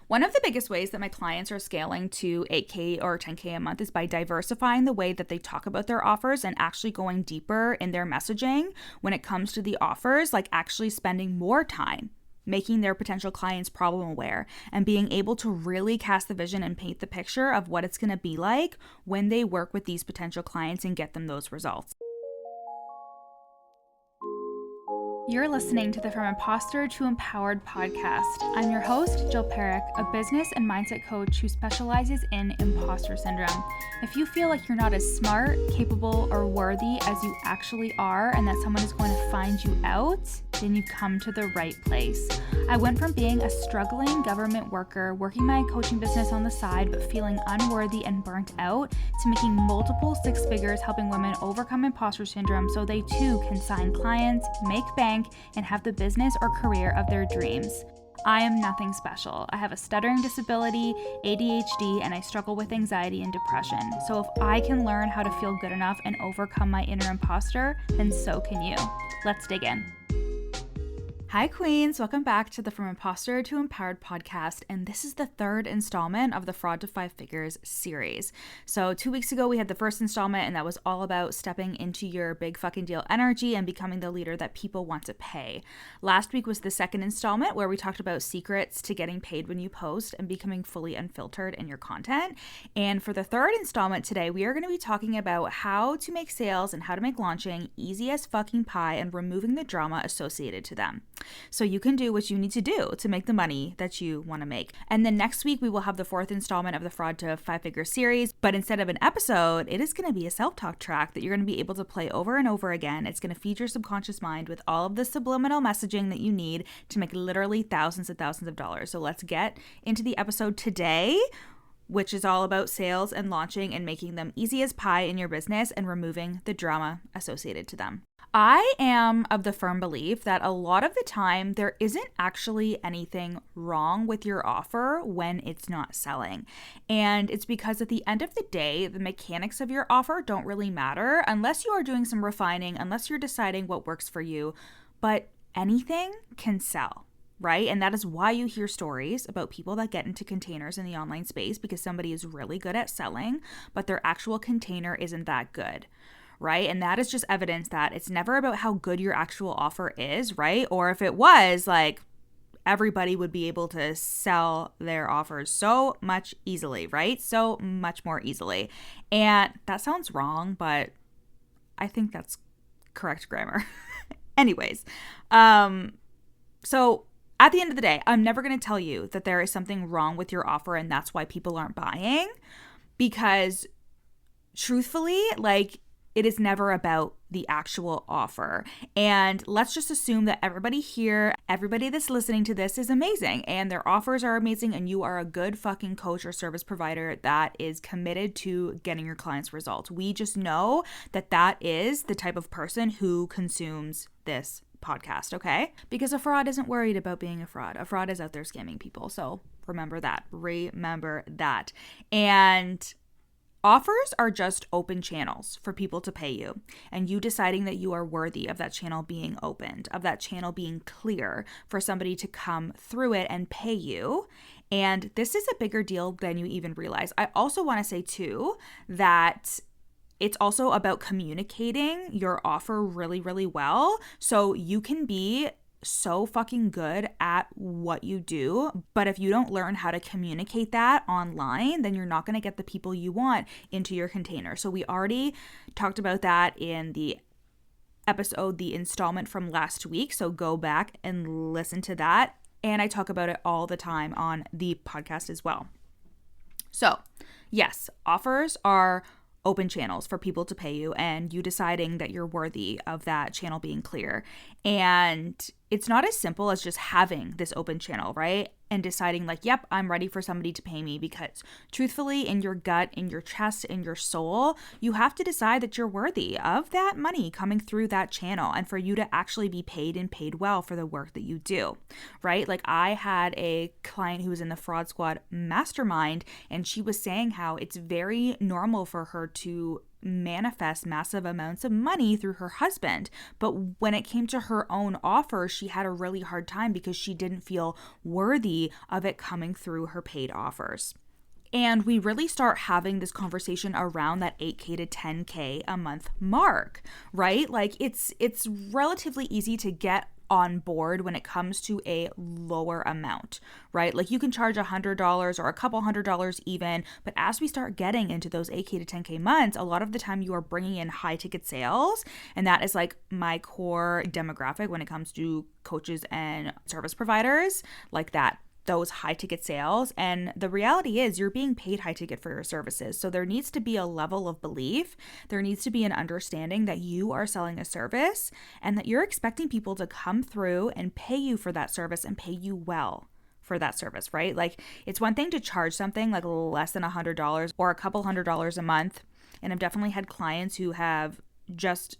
One of the biggest ways that my clients are scaling to 8K or 10K a month is by diversifying the way that they talk about their offers and actually going deeper in their messaging when it comes to the offers, like actually spending more time making their potential clients problem aware and being able to really cast the vision and paint the picture of what it's going to be like when they work with these potential clients and get them those results. You're listening to the From Imposter to Empowered podcast. I'm your host, Jill Perrick, a business and mindset coach who specializes in imposter syndrome. If you feel like you're not as smart, capable, or worthy as you actually are, and that someone is going to find you out, then you've come to the right place. I went from being a struggling government worker, working my coaching business on the side, but feeling unworthy and burnt out, to making multiple six figures helping women overcome imposter syndrome so they too can sign clients, make bank, and have the business or career of their dreams. I am nothing special. I have a stuttering disability, ADHD, and I struggle with anxiety and depression. So if I can learn how to feel good enough and overcome my inner imposter, then so can you. Let's dig in. Hi Queens, welcome back to the From Imposter to Empowered podcast, and this is the third installment of the Fraud to Five Figures series. So 2 weeks ago we had the first installment, and that was all about stepping into your big fucking deal energy and becoming the leader that people want to pay. Last week was the second installment where we talked about secrets to getting paid when you post and becoming fully unfiltered in your content. And for the third installment today, we are going to be talking about how to make sales and how to make launching easy as fucking pie and removing the drama associated to them, so you can do what you need to do to make the money that you want to make. And then next week, we will have the fourth installment of the Fraud to Five Figure series. But instead of an episode, it is going to be a self-talk track that you're going to be able to play over and over again. It's going to feed your subconscious mind with all of the subliminal messaging that you need to make literally thousands and thousands of dollars. So let's get into the episode today, which is all about sales and launching and making them easy as pie in your business and removing the drama associated to them. I am of the firm belief that a lot of the time there isn't actually anything wrong with your offer when it's not selling. And it's because at the end of the day, the mechanics of your offer don't really matter unless you are doing some refining, unless you're deciding what works for you. But anything can sell, right? And that is why you hear stories about people that get into containers in the online space because somebody is really good at selling, but their actual container isn't that good. Right? And that is just evidence that it's never about how good your actual offer is, right? Or if it was, like, everybody would be able to sell their offers so much easily, right? So much more easily. And that sounds wrong, but I think that's correct grammar. Anyways, so at the end of the day, I'm never going to tell you that there is something wrong with your offer and that's why people aren't buying, because truthfully, like, it is never about the actual offer. And let's just assume that everybody here, everybody that's listening to this is amazing and their offers are amazing and you are a good fucking coach or service provider that is committed to getting your clients results. We just know that that is the type of person who consumes this podcast, okay? Because a fraud isn't worried about being a fraud. A fraud is out there scamming people. So remember that. Remember that. And offers are just open channels for people to pay you, and you deciding that you are worthy of that channel being opened, of that channel being clear for somebody to come through it and pay you. And this is a bigger deal than you even realize. I also want to say too that it's also about communicating your offer really, really well so you can be so fucking good at what you do, but if you don't learn how to communicate that online, then you're not going to get the people you want into your container. So we already talked about that in the episode, the installment from last week, so go back and listen to that, and I talk about it all the time on the podcast as well. So yes, offers are open channels for people to pay you and you deciding that you're worthy of that channel being clear. And it's not as simple as just having this open channel, right? And deciding like, yep, I'm ready for somebody to pay me, because truthfully, in your gut, in your chest, in your soul, you have to decide that you're worthy of that money coming through that channel and for you to actually be paid and paid well for the work that you do, right? Like I had a client who was in the Fraud Squad Mastermind, and she was saying how it's very normal for her to manifest massive amounts of money through her husband. But when it came to her own offer, she had a really hard time because she didn't feel worthy of it coming through her paid offers. And we really start having this conversation around that 8K to 10K a month mark, right? Like it's relatively easy to get on board when it comes to a lower amount, right? Like you can charge $100 or a couple $100 even, but as we start getting into those 8K to 10K months, a lot of the time you are bringing in high ticket sales. And that is like my core demographic when it comes to coaches and service providers, like that. Those high ticket sales. And the reality is you're being paid high ticket for your services. So there needs to be a level of belief. There needs to be an understanding that you are selling a service and that you're expecting people to come through and pay you for that service and pay you well for that service, right? Like it's one thing to charge something like less than $100 or a couple $100 a month. And I've definitely had clients who have just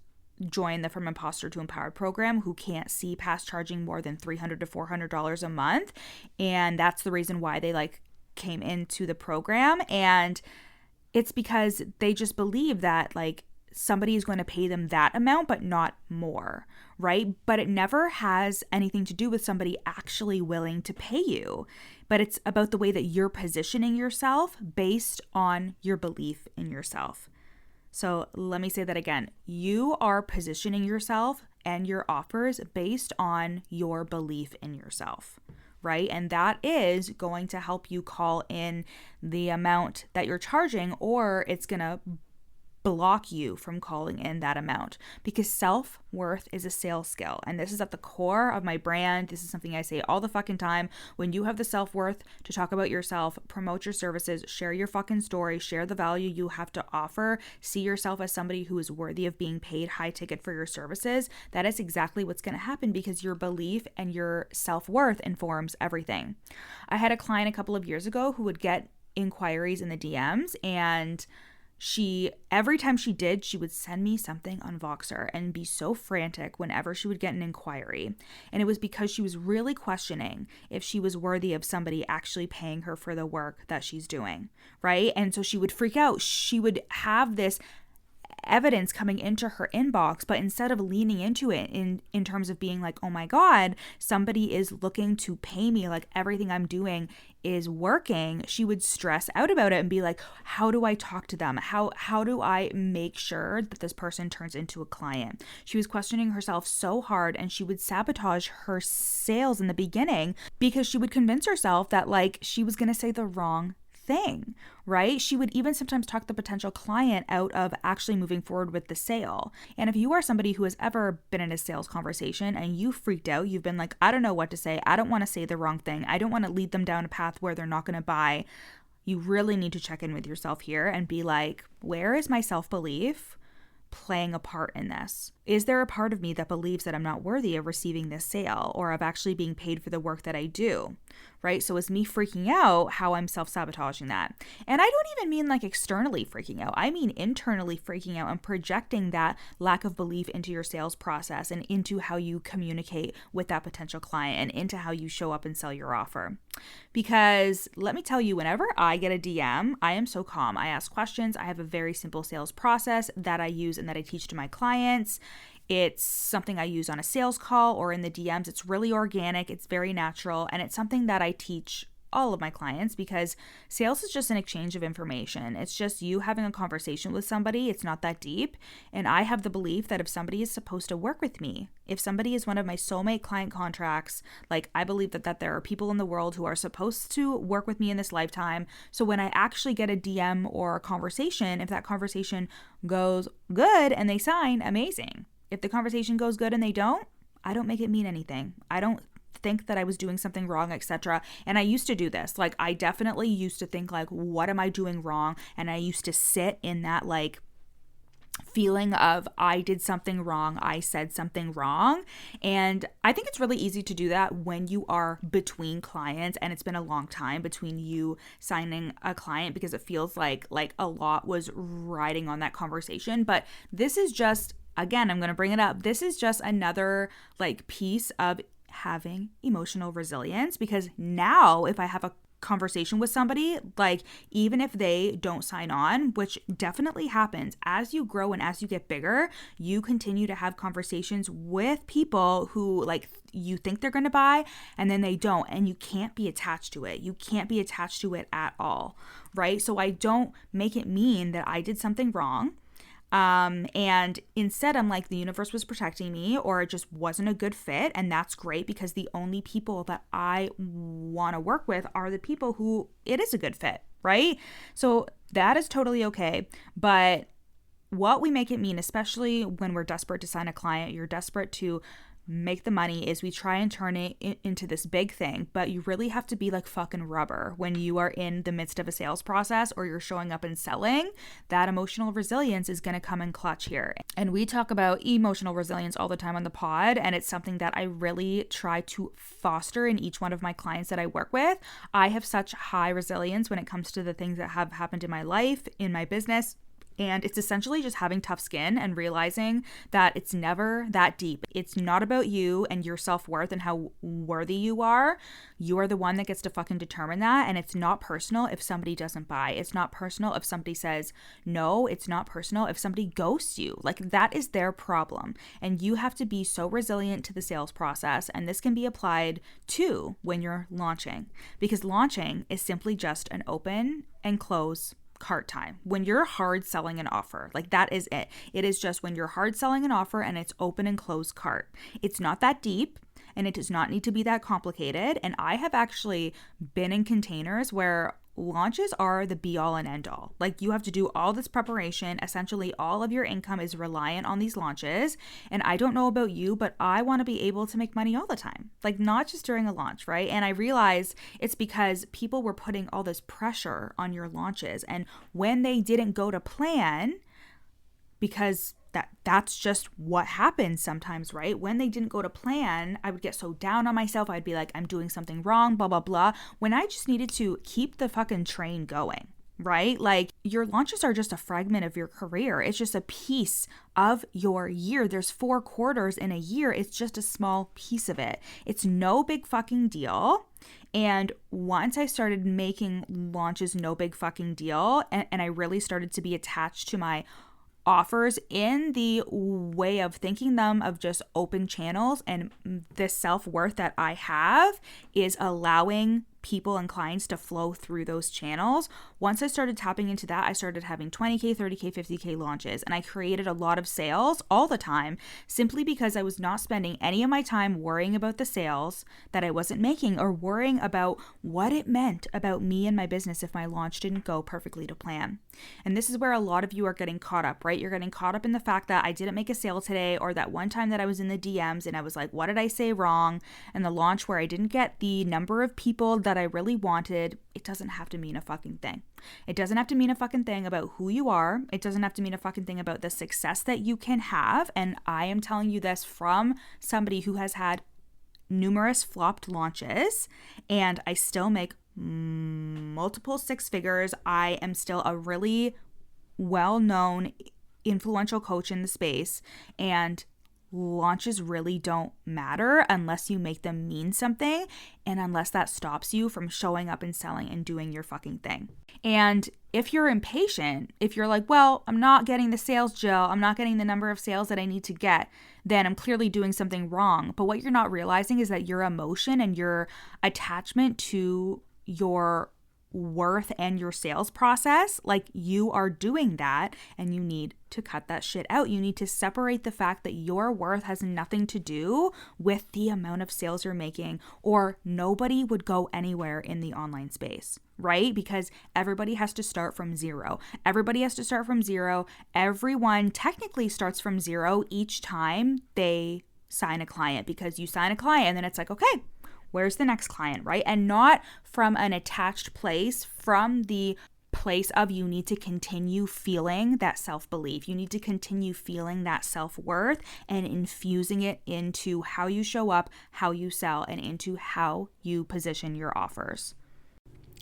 join the From Imposter to Empowered program who can't see past charging more than $300 to $400 a month. And that's the reason why they like came into the program. And it's because they just believe that like somebody is going to pay them that amount, but not more, right? But it never has anything to do with somebody actually willing to pay you. But it's about the way that you're positioning yourself based on your belief in yourself. So let me say that again. You are positioning yourself and your offers based on your belief in yourself, right? And that is going to help you call in the amount that you're charging, or it's going to block you from calling in that amount, because self-worth is a sales skill. And this is at the core of my brand. This is something I say all the fucking time. When you have the self-worth to talk about yourself, promote your services, share your fucking story, share the value you have to offer, see yourself as somebody who is worthy of being paid high ticket for your services, that is exactly what's going to happen, because your belief and your self-worth informs everything. I had a client a couple of years ago who would get inquiries in the DMs, and every time she did, she would send me something on Voxer and be so frantic whenever she would get an inquiry. And it was because she was really questioning if she was worthy of somebody actually paying her for the work that she's doing, right? And so she would freak out. She would have this evidence coming into her inbox, but instead of leaning into it in terms of being like, oh my God, somebody is looking to pay me, like everything I'm doing is working, she would stress out about it and be like, how do I talk to them? How do I make sure that this person turns into a client? She was questioning herself so hard, and she would sabotage her sales in the beginning because she would convince herself that like she was going to say the wrong thing, right? She would even sometimes talk the potential client out of actually moving forward with the sale. And if you are somebody who has ever been in a sales conversation and you freaked out, you've been like, I don't know what to say. I don't want to say the wrong thing. I don't want to lead them down a path where they're not going to buy. You really need to check in with yourself here and be like, where is my self-belief playing a part in this? Is there a part of me that believes that I'm not worthy of receiving this sale or of actually being paid for the work that I do, right? So is me freaking out how I'm self-sabotaging that? And I don't even mean like externally freaking out. I mean internally freaking out and projecting that lack of belief into your sales process and into how you communicate with that potential client and into how you show up and sell your offer. Because let me tell you, whenever I get a DM, I am so calm. I ask questions. I have a very simple sales process that I use and that I teach to my clients. It's something I use on a sales call or in the DMs. It's really organic. It's very natural. And it's something that I teach all of my clients, because sales is just an exchange of information. It's just you having a conversation with somebody. It's not that deep. And I have the belief that if somebody is supposed to work with me, if somebody is one of my soulmate client contracts, like I believe that there are people in the world who are supposed to work with me in this lifetime. So when I actually get a DM or a conversation, if that conversation goes good and they sign, amazing. If the conversation goes good and they don't, I don't make it mean anything. I don't think that I was doing something wrong, etc. And I used to do this. Like I definitely used to think like, what am I doing wrong? And I used to sit in that like feeling of I did something wrong, I said something wrong. And I think it's really easy to do that when you are between clients and it's been a long time between you signing a client, because it feels like a lot was riding on that conversation. But this is just, again, I'm going to bring it up. This is just another like piece of having emotional resilience, because now if I have a conversation with somebody, like even if they don't sign on, which definitely happens as you grow and as you get bigger, you continue to have conversations with people who like you think they're going to buy and then they don't, and you can't be attached to it. You can't be attached to it at all, right? So I don't make it mean that I did something wrong. And instead I'm like, the universe was protecting me, or it just wasn't a good fit. And that's great, because the only people that I want to work with are the people who it is a good fit, right? So that is totally okay. But what we make it mean, especially when we're desperate to sign a client, you're desperate to make the money, is we try and turn it into this big thing. But you really have to be like fucking rubber when you are in the midst of a sales process or you're showing up and selling. That emotional resilience is going to come in clutch here. And we talk about emotional resilience all the time on the pod, and it's something that I really try to foster in each one of my clients that I work with. I have such high resilience when it comes to the things that have happened in my life, in my business. And it's essentially just having tough skin and realizing that it's never that deep. It's not about you and your self-worth and how worthy you are. You are the one that gets to fucking determine that. And it's not personal if somebody doesn't buy. It's not personal if somebody says no. It's not personal if somebody ghosts you. Like, that is their problem. And you have to be so resilient to the sales process. And this can be applied to when you're launching, because launching is simply just an open and close cart time. When you're hard selling an offer, like that is it. It is just when you're hard selling an offer and it's open and closed cart. It's not that deep and it does not need to be that complicated. And I have actually been in containers where launches are the be all and end all. Like, you have to do all this preparation. Essentially, all of your income is reliant on these launches. And I don't know about you, but I want to be able to make money all the time, like not just during a launch, right? And I realize it's because people were putting all this pressure on your launches. And when they didn't go to plan, because that's just what happens sometimes, right? When they didn't go to plan, I would get so down on myself. I'd be like, I'm doing something wrong, blah, blah, blah. When I just needed to keep the fucking train going, right? Like, your launches are just a fragment of your career. It's just a piece of your year. There's 4 quarters in a year. It's just a small piece of it. It's no big fucking deal. And once I started making launches no big fucking deal, and I really started to be attached to my offers in the way of thinking them of just open channels, and the self-worth that I have is allowing people and clients to flow through those channels. Once I started tapping into that, I started having 20K, 30K, 50K launches, and I created a lot of sales all the time simply because I was not spending any of my time worrying about the sales that I wasn't making, or worrying about what it meant about me and my business if my launch didn't go perfectly to plan. And this is where a lot of you are getting caught up, right? You're getting caught up in the fact that I didn't make a sale today, or that one time that I was in the DMs and I was like, what did I say wrong? And the launch where I didn't get the number of people that I really wanted. It doesn't have to mean a fucking thing. It doesn't have to mean a fucking thing about who you are. It doesn't have to mean a fucking thing about the success that you can have. And I am telling you this from somebody who has had numerous flopped launches, and I still make multiple 6 figures. I am still a really well-known, influential coach in the space, and launches really don't matter unless you make them mean something, and unless that stops you from showing up and selling and doing your fucking thing. And if you're impatient, if you're like, well, I'm not getting the sales, Jill, I'm not getting the number of sales that I need to get, then I'm clearly doing something wrong. But what you're not realizing is that your emotion and your attachment to your worth and your sales process, like, you are doing that, and you need to cut that shit out. You need to separate the fact that your worth has nothing to do with the amount of sales you're making, or nobody would go anywhere in the online space, right? Because everybody has to start from zero. Everybody has to start from zero. Everyone technically starts from zero each time they sign a client, because you sign a client and then it's like, okay, where's the next client, right? And not from an attached place, from the place of you need to continue feeling that self-belief. You need to continue feeling that self-worth and infusing it into how you show up, how you sell, and into how you position your offers.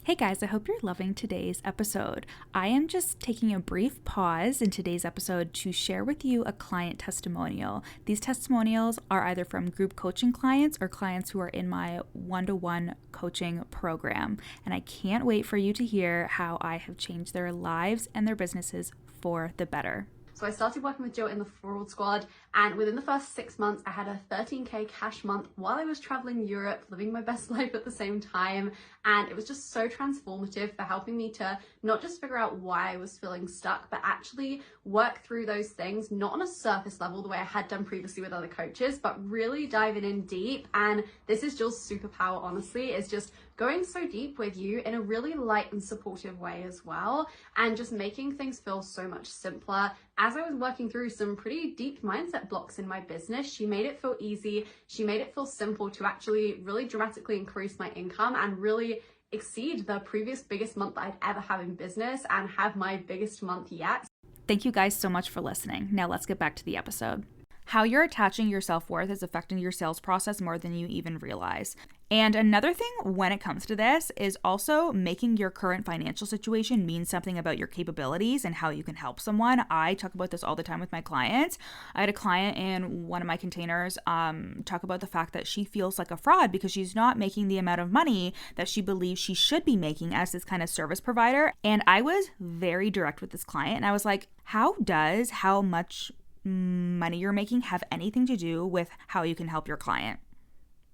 Hey guys, I hope you're loving today's episode. I am just taking a brief pause in today's episode to share with you a client testimonial. These testimonials are either from group coaching clients or clients who are in my one-to-one coaching program. And I can't wait for you to hear how I have changed their lives and their businesses for the better. So I started working with Jill in the Fraud Squad, and within the first 6 months, I had a 13K cash month while I was traveling Europe, living my best life at the same time. And it was just so transformative for helping me to not just figure out why I was feeling stuck, but actually work through those things, not on a surface level the way I had done previously with other coaches, but really diving in deep. And this is Jill's superpower, honestly, is just going so deep with you in a really light and supportive way as well, and just making things feel so much simpler. As I was working through some pretty deep mindset blocks in my business, she made it feel easy. She made it feel simple to actually really dramatically increase my income and really exceed the previous biggest month that I'd ever have in business and have my biggest month yet. Thank you guys so much for listening. Now let's get back to the episode. How you're attaching your self-worth is affecting your sales process more than you even realize. And another thing when it comes to this is also making your current financial situation mean something about your capabilities and how you can help someone. I talk about this all the time with my clients. I had a client in one of my containers talk about the fact that she feels like a fraud because she's not making the amount of money that she believes she should be making as this kind of service provider. And I was very direct with this client, and I was like, how much money you're making have anything to do with how you can help your client,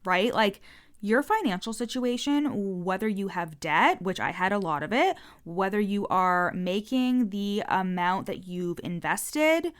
right? Like, your financial situation, whether you have debt, which I had a lot of it, whether you are making the amount that you've invested,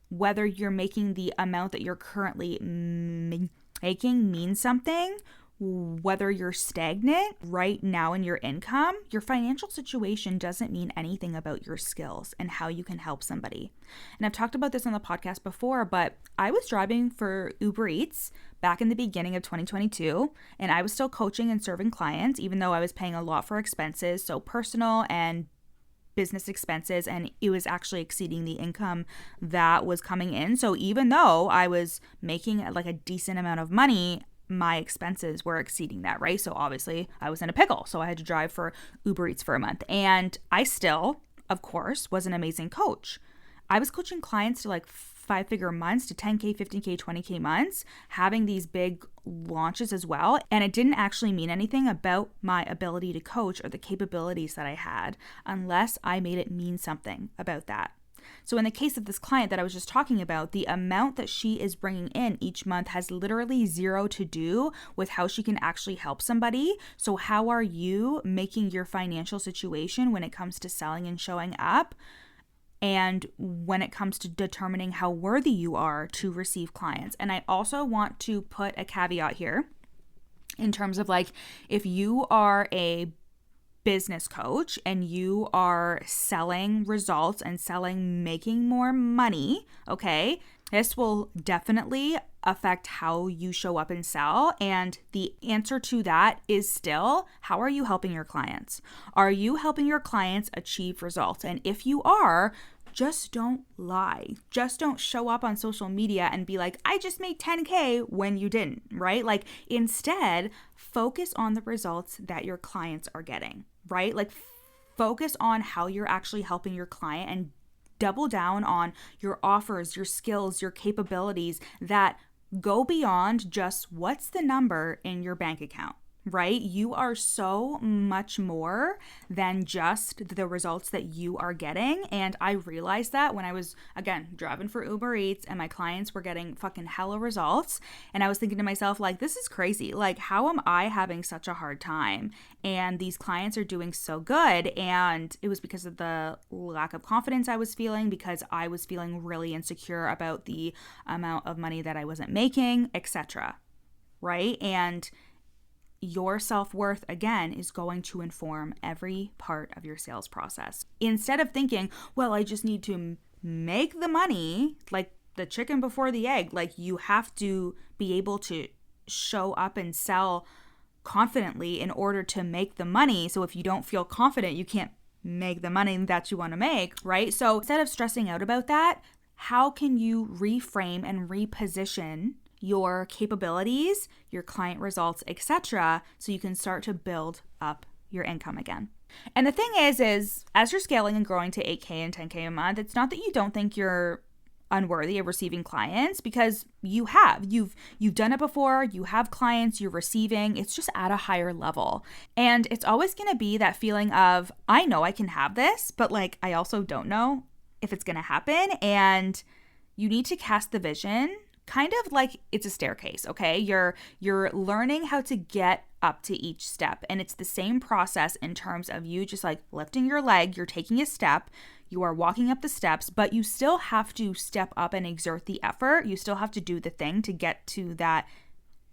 whether you're making the amount that you're currently making mean something, whether you're stagnant right now in your income, your financial situation doesn't mean anything about your skills and how you can help somebody. And I've talked about this on the podcast before, but I was driving for Uber Eats back in the beginning of 2022, and I was still coaching and serving clients, even though I was paying a lot for expenses, so personal and business expenses, and it was actually exceeding the income that was coming in. So even though I was making like a decent amount of money, my expenses were exceeding that, right? So obviously I was in a pickle. So I had to drive for Uber Eats for a month. And I still, of course, was an amazing coach. I was coaching clients to like 5-figure months to 10K, 15K, 20K months, having these big launches as well. And it didn't actually mean anything about my ability to coach or the capabilities that I had unless I made it mean something about that. So in the case of this client that I was just talking about, the amount that she is bringing in each month has literally zero to do with how she can actually help somebody. So how are you making your financial situation when it comes to selling and showing up? And when it comes to determining how worthy you are to receive clients. And I also want to put a caveat here in terms of like, if you are a business coach and you are selling results and making more money, okay, this will definitely affect how you show up and sell. And the answer to that is still, how are you helping your clients? Are you helping your clients achieve results? And if you are, just don't lie. Just don't show up on social media and be like, I just made 10K when you didn't, right? Like, instead, focus on the results that your clients are getting, right? Like, focus on how you're actually helping your client and double down on your offers, your skills, your capabilities that go beyond just what's the number in your bank account. Right? You are so much more than just the results that you are getting. And I realized that when I was, again, driving for Uber Eats and my clients were getting fucking hella results. And I was thinking to myself, like, this is crazy. Like, how am I having such a hard time? And these clients are doing so good. And it was because of the lack of confidence I was feeling, because I was feeling really insecure about the amount of money that I wasn't making, etc. Right? And your self-worth, again, is going to inform every part of your sales process. Instead of thinking, well, I just need to make the money, like the chicken before the egg, like you have to be able to show up and sell confidently in order to make the money. So if you don't feel confident, you can't make the money that you want to make, right? So instead of stressing out about that, how can you reframe and reposition your capabilities, your client results, etc., so you can start to build up your income again. And the thing is as you're scaling and growing to 8K and 10K a month, it's not that you don't think you're unworthy of receiving clients, because you have. You've done it before, you have clients, you're receiving. It's just at a higher level. And it's always going to be that feeling of, I know I can have this, but like I also don't know if it's going to happen. And you need to cast the vision kind of like it's a staircase, okay? You're learning how to get up to each step. And it's the same process in terms of you just like lifting your leg, you're taking a step, you are walking up the steps, but you still have to step up and exert the effort. You still have to do the thing to get to that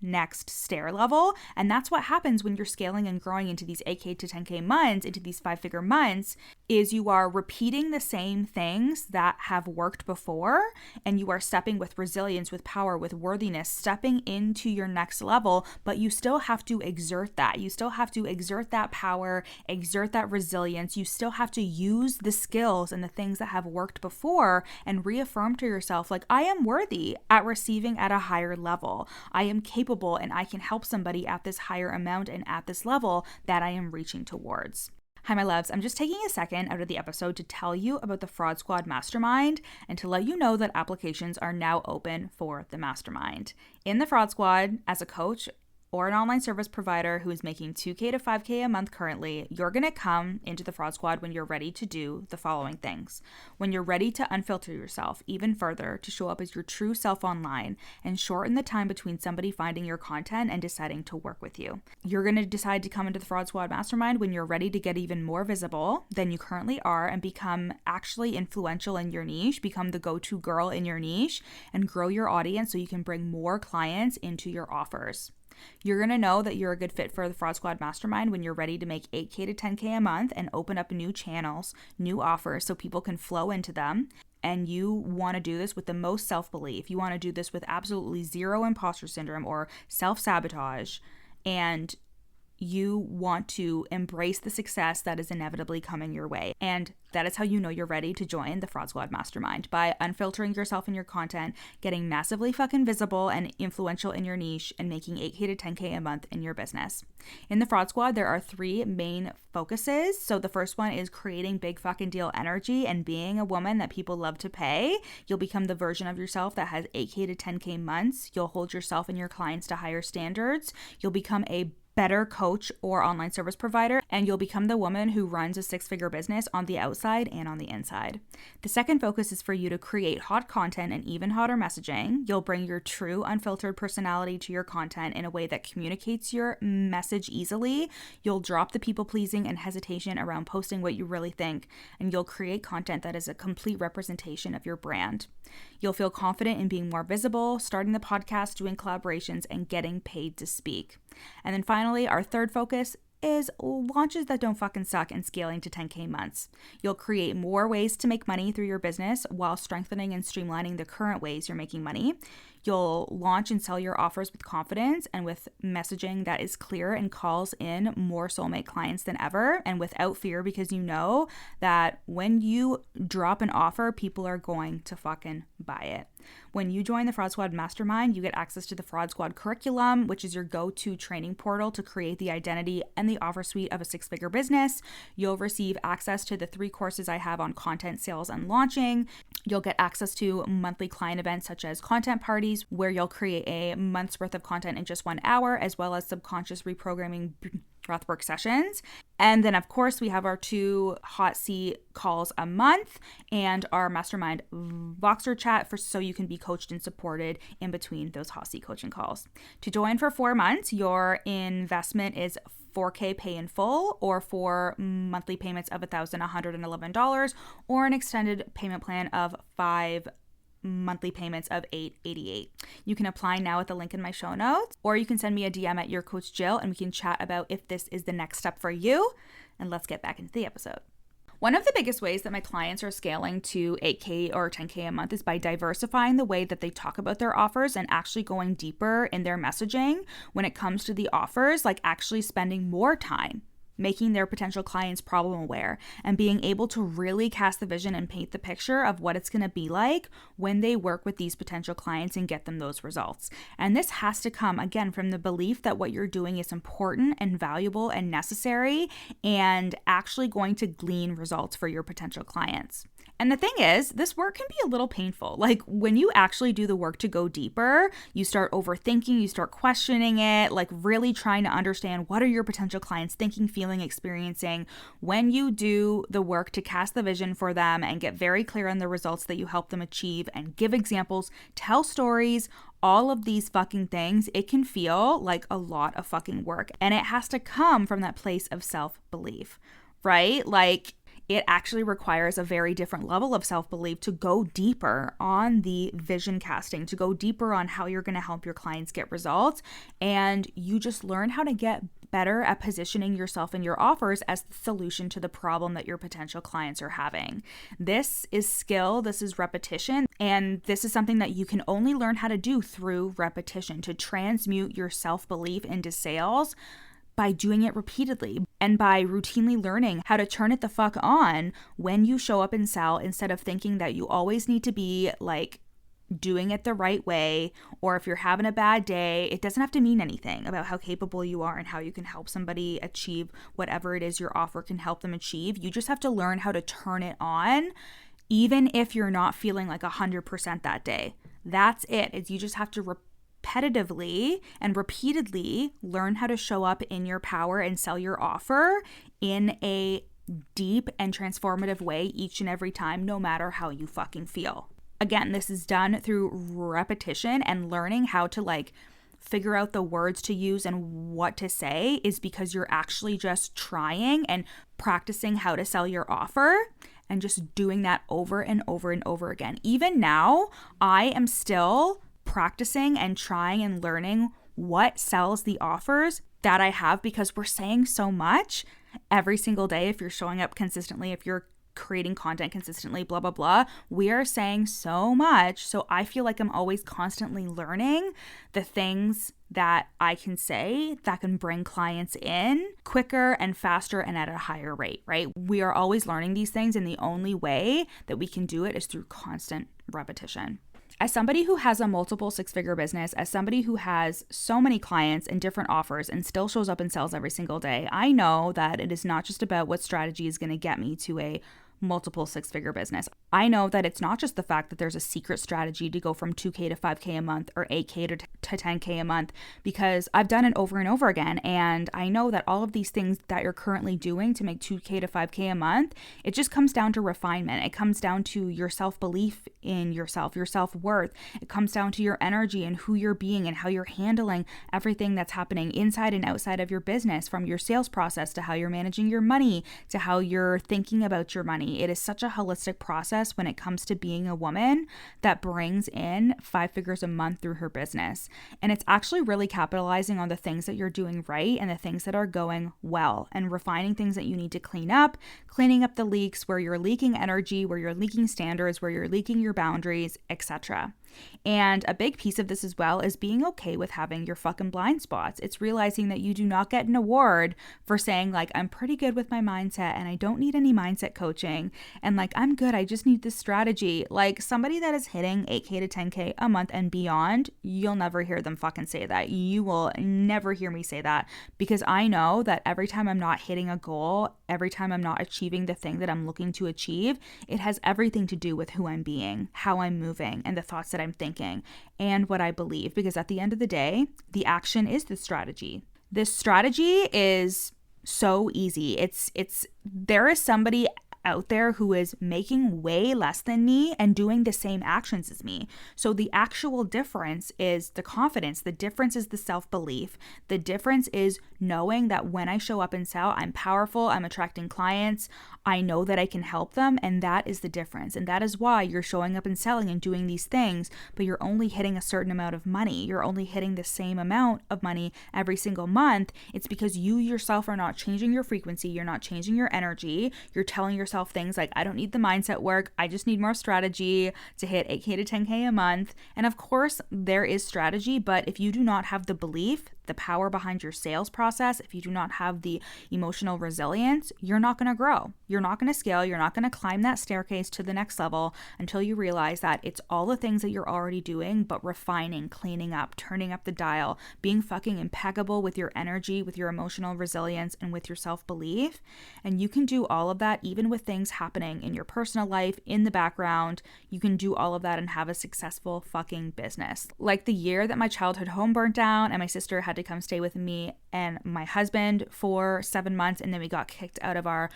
next stair level. And that's what happens when you're scaling and growing into these 8K to 10K months, into these 5-figure months, is you are repeating the same things that have worked before, and you are stepping with resilience, with power, with worthiness, stepping into your next level, but you still have to exert that. You still have to exert that power, exert that resilience. You still have to use the skills and the things that have worked before and reaffirm to yourself, like, I am worthy at receiving at a higher level. I am capable and I can help somebody at this higher amount and at this level that I am reaching towards. Hi, my loves. I'm just taking a second out of the episode to tell you about the Fraud Squad Mastermind and to let you know that applications are now open for the mastermind. In the Fraud Squad, as a coach or an online service provider who is making 2K to 5K a month currently, you're going to come into the Fraud Squad when you're ready to do the following things. When you're ready to unfilter yourself even further, to show up as your true self online and shorten the time between somebody finding your content and deciding to work with you. You're going to decide to come into the Fraud Squad Mastermind when you're ready to get even more visible than you currently are and become actually influential in your niche, become the go-to girl in your niche, and grow your audience so you can bring more clients into your offers. You're going to know that you're a good fit for the Fraud Squad Mastermind when you're ready to make 8K to 10K a month and open up new channels, new offers so people can flow into them. And you want to do this with the most self-belief. You want to do this with absolutely zero imposter syndrome or self-sabotage. And you want to embrace the success that is inevitably coming your way. And that is how you know you're ready to join the Fraud Squad Mastermind, by unfiltering yourself and your content, getting massively fucking visible and influential in your niche, and making 8K to 10K a month in your business. In the Fraud Squad, there are 3 main focuses. So the first one is creating big fucking deal energy and being a woman that people love to pay. You'll become the version of yourself that has 8K to 10K months. You'll hold yourself and your clients to higher standards. You'll become a better coach or online service provider, and you'll become the woman who runs a 6-figure business on the outside and on the inside. The second focus is for you to create hot content and even hotter messaging. You'll bring your true unfiltered personality to your content in a way that communicates your message easily. You'll drop the people pleasing and hesitation around posting what you really think, and you'll create content that is a complete representation of your brand. You'll feel confident in being more visible, starting the podcast, doing collaborations, and getting paid to speak. And then finally, our third focus is launches that don't fucking suck and scaling to 10K months. You'll create more ways to make money through your business while strengthening and streamlining the current ways you're making money. You'll launch and sell your offers with confidence and with messaging that is clear and calls in more soulmate clients than ever, and without fear, because you know that when you drop an offer, people are going to fucking buy it. When you join the Fraud Squad Mastermind, you get access to the Fraud Squad curriculum, which is your go-to training portal to create the identity and the offer suite of a 6-figure business. You'll receive access to the 3 courses I have on content, sales, and launching. You'll get access to monthly client events such as content parties, where you'll create a month's worth of content in just 1 hour, as well as subconscious reprogramming breathwork sessions. And then, of course, we have our 2 hot seat calls a month and our mastermind Voxer chat so you can be coached and supported in between those hot seat coaching calls. To join for 4 months, your investment is $4K pay in full, or for monthly payments of $1,111, or an extended payment plan of 5 monthly payments of $888. You can apply now at the link in my show notes, or you can send me a DM at your coach Jill and we can chat about if this is the next step for you. And let's get back into the episode. One of the biggest ways that my clients are scaling to 8K or 10K a month is by diversifying the way that they talk about their offers and actually going deeper in their messaging when it comes to the offers, like actually spending more time making their potential clients problem aware, and being able to really cast the vision and paint the picture of what it's going to be like when they work with these potential clients and get them those results. And this has to come, again, from the belief that what you're doing is important and valuable and necessary and actually going to glean results for your potential clients. And the thing is, this work can be a little painful. Like when you actually do the work to go deeper, you start overthinking, you start questioning it, like really trying to understand what are your potential clients thinking, feeling, experiencing. When you do the work to cast the vision for them and get very clear on the results that you help them achieve and give examples, tell stories, all of these fucking things, it can feel like a lot of fucking work. And it has to come from that place of self-belief, right? Like, it actually requires a very different level of self-belief to go deeper on the vision casting, to go deeper on how you're going to help your clients get results. And you just learn how to get better at positioning yourself and your offers as the solution to the problem that your potential clients are having. This is skill, this is repetition, and this is something that you can only learn how to do through repetition, to transmute your self-belief into sales by doing it repeatedly and by routinely learning how to turn it the fuck on when you show up and sell, instead of thinking that you always need to be like doing it the right way, or if you're having a bad day, it doesn't have to mean anything about how capable you are and how you can help somebody achieve whatever it is your offer can help them achieve. You just have to learn how to turn it on, even if you're not feeling like 100% that day. That's it. You just have to repetitively and repeatedly learn how to show up in your power and sell your offer in a deep and transformative way each and every time, no matter how you fucking feel. Again, this is done through repetition, and learning how to like figure out the words to use and what to say is because you're actually just trying and practicing how to sell your offer and just doing that over and over and over again. Even now, I am still practicing and trying and learning what sells the offers that I have, because we're saying so much every single day. If you're showing up consistently, if you're creating content consistently, blah, blah, blah, we are saying so much. So I feel like I'm always constantly learning the things that I can say that can bring clients in quicker and faster and at a higher rate, right? We are always learning these things, and the only way that we can do it is through constant repetition. As somebody who has a multiple six-figure business, as somebody who has so many clients and different offers and still shows up and sells every single day, I know that it is not just about what strategy is going to get me to a multiple six-figure business. I know that it's not just the fact that there's a secret strategy to go from 2K to 5K a month or 8K to 10K a month, because I've done it over and over again. And I know that all of these things that you're currently doing to make 2K to 5K a month, it just comes down to refinement. It comes down to your self-belief in yourself, your self-worth. It comes down to your energy and who you're being and how you're handling everything that's happening inside and outside of your business, from your sales process to how you're managing your money to how you're thinking about your money. It is such a holistic process when it comes to being a woman that brings in 5 figures a month through her business. And it's actually really capitalizing on the things that you're doing right and the things that are going well, and refining things that you need to clean up, cleaning up the leaks where you're leaking energy, where you're leaking standards, where you're leaking your boundaries, etc. And a big piece of this as well is being okay with having your fucking blind spots. It's realizing that you do not get an award for saying like, I'm pretty good with my mindset and I don't need any mindset coaching. And like, I'm good, I just need this strategy. Like, somebody that is hitting 8K to 10K a month and beyond, you'll never hear them fucking say that. You will never hear me say that, because I know that every time I'm not hitting a goal, every time I'm not achieving the thing that I'm looking to achieve, it has everything to do with who I'm being, how I'm moving, and the thoughts that I'm thinking and what I believe. Because at the end of the day, the action is the strategy. This strategy is so easy. There is somebody out there who is making way less than me and doing the same actions as me. So the actual difference is the confidence. The difference is the self-belief. The difference is knowing that when I show up and sell, I'm powerful, I'm attracting clients, I know that I can help them, and that is the difference. And that is why you're showing up and selling and doing these things, but you're only hitting a certain amount of money. You're only hitting the same amount of money every single month. It's because you yourself are not changing your frequency. You're not changing your energy. You're telling yourself things like, I don't need the mindset work. I just need more strategy to hit 8K to 10K a month. And of course, there is strategy, but if you do not have the belief the power behind your sales process, if you do not have the emotional resilience, you're not going to grow. You're not going to scale. You're not going to climb that staircase to the next level until you realize that it's all the things that you're already doing, but refining, cleaning up, turning up the dial, being fucking impeccable with your energy, with your emotional resilience, and with your self-belief. And you can do all of that even with things happening in your personal life, in the background. You can do all of that and have a successful fucking business. Like the year that my childhood home burnt down and my sister had to come stay with me and my husband for 7 months, and then we got kicked out of our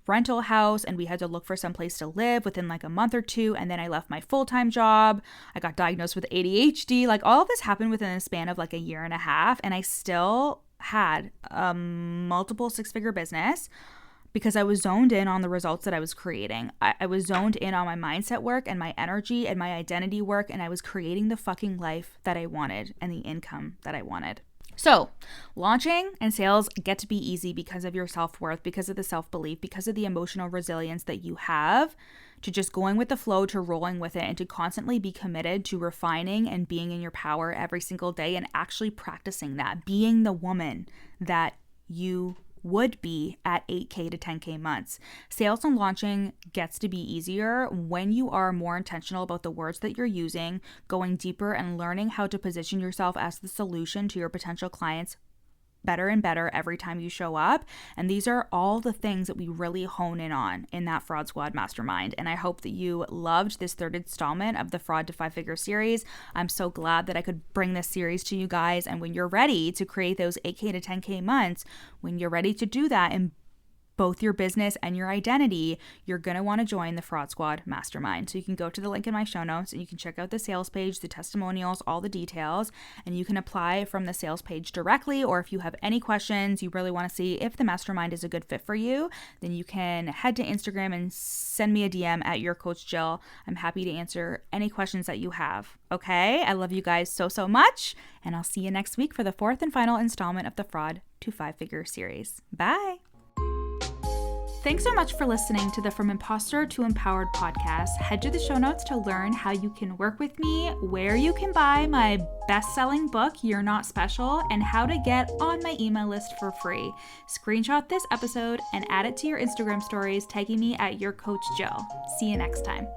rental house and we had to look for some place to live within like a month or two. And then I left my full-time job. I got diagnosed with ADHD. Like all of this happened within a span of like a year and a half. And I still had a multiple six-figure business because I was zoned in on the results that I was creating. I was zoned in on my mindset work and my energy and my identity work. And I was creating the fucking life that I wanted and the income that I wanted. So launching and sales get to be easy because of your self-worth, because of the self-belief, because of the emotional resilience that you have to just going with the flow, to rolling with it, and to constantly be committed to refining and being in your power every single day and actually practicing that, being the woman that you would be at 8K to 10K months. Sales and launching gets to be easier when you are more intentional about the words that you're using, going deeper and learning how to position yourself as the solution to your potential clients better and better every time you show up. And these are all the things that we really hone in on in that Fraud Squad Mastermind. And I hope that you loved this third installment of the Fraud to Five Figure series. I'm so glad that I could bring this series to you guys. And when you're ready to create those 8K to 10K months, when you're ready to do that in both your business and your identity, you're going to want to join the Fraud Squad Mastermind. So you can go to the link in my show notes and you can check out the sales page, the testimonials, all the details, and you can apply from the sales page directly. Or if you have any questions, you really want to see if the mastermind is a good fit for you, then you can head to Instagram and send me a DM at your coach Jill. I'm happy to answer any questions that you have. Okay. I love you guys so, so much. And I'll see you next week for the fourth and final installment of the Fraud to Five Figure series. Bye. Thanks so much for listening to the From Imposter to Empowered podcast. Head to the show notes to learn how you can work with me, where you can buy my best-selling book, You're Not Special, and how to get on my email list for free. Screenshot this episode and add it to your Instagram stories, tagging me at Your Coach Jill. See you next time.